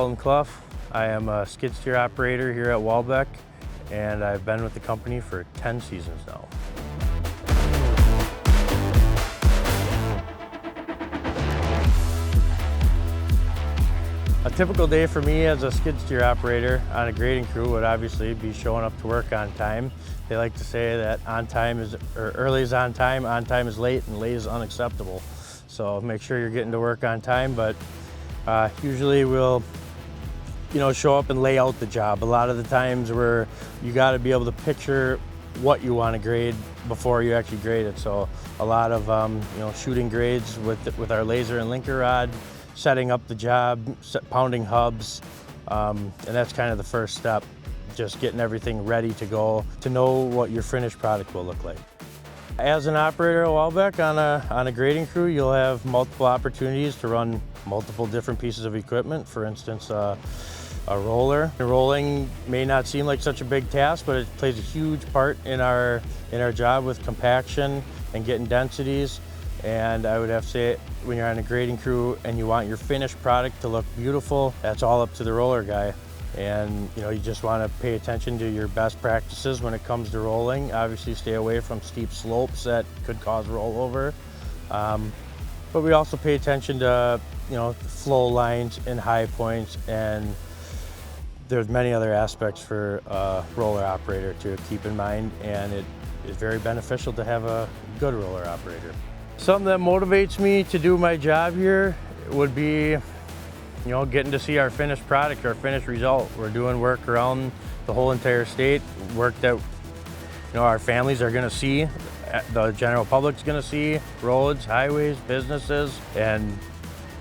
Dalton Clough. I am a skid steer operator here at Walbec, and I've been with the company for 10 seasons now. A typical day for me as a skid steer operator on a grading crew would obviously be showing up to work on time. They like to say that early is on time is late, and late is unacceptable. So make sure you're getting to work on time, but usually we'll show up and lay out the job. A lot of the times where you got to be able to picture what you want to grade before you actually grade it. So a lot of shooting grades with our laser and linker rod, setting up the job, pounding hubs, and that's kind of the first step. Just getting everything ready to go to know what your finished product will look like. As an operator at Walbec on a grading crew, you'll have multiple opportunities to run multiple different pieces of equipment. For instance, a roller. Rolling may not seem like such a big task, but it plays a huge part in our job with compaction and getting densities. And I would have to say, when you're on a grading crew and you want your finished product to look beautiful, that's all up to the roller guy. And you just want to pay attention to your best practices when it comes to rolling. Obviously stay away from steep slopes that could cause rollover. But we also pay attention to flow lines and high points, and there's many other aspects for a roller operator to keep in mind, and it is very beneficial to have a good roller operator. Something that motivates me to do my job here would be getting to see our finished product, our finished result. We're doing work around the whole entire state, work that our families are going to see, the general public's going to see, roads, highways, businesses, and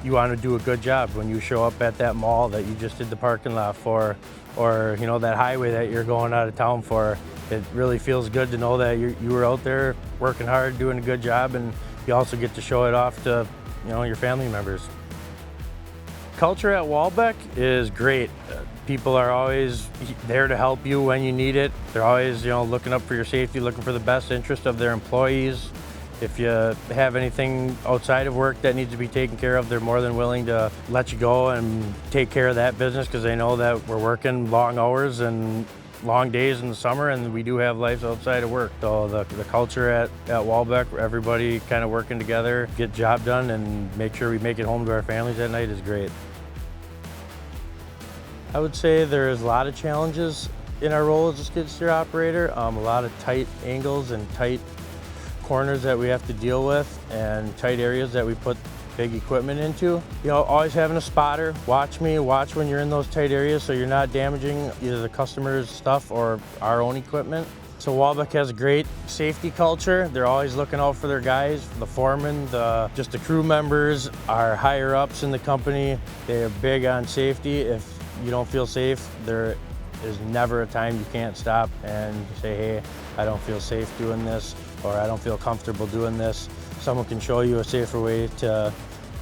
you want to do a good job when you show up at that mall that you just did the parking lot for, or that highway that you're going out of town for. It really feels good to know that you were out there working hard, doing a good job, and you also get to show it off to your family members. Culture at Walbec is great. People are always there to help you when you need it. They're always looking up for your safety, looking for the best interest of their employees. If you have anything outside of work that needs to be taken care of, they're more than willing to let you go and take care of that business, because they know that we're working long hours and long days in the summer, and we do have lives outside of work. So the culture at Walbec, everybody kind of working together, get job done and make sure we make it home to our families at night is great. I would say there's a lot of challenges in our role as a skid steer operator. A lot of tight angles and tight corners that we have to deal with, and tight areas that we put big equipment into. Always having a spotter. Watch when you're in those tight areas so you're not damaging either the customer's stuff or our own equipment. So Walbec has a great safety culture. They're always looking out for their guys, the foreman, just the crew members, our higher ups in the company. They are big on safety. If you don't feel safe, there is never a time you can't stop and say, hey, I don't feel safe doing this, or I don't feel comfortable doing this. Someone can show you a safer way to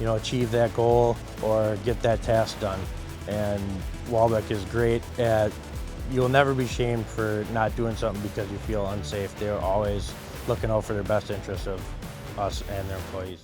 achieve that goal or get that task done. And Walbec is great at, you'll never be shamed for not doing something because you feel unsafe. They're always looking out for their best interest of us and their employees.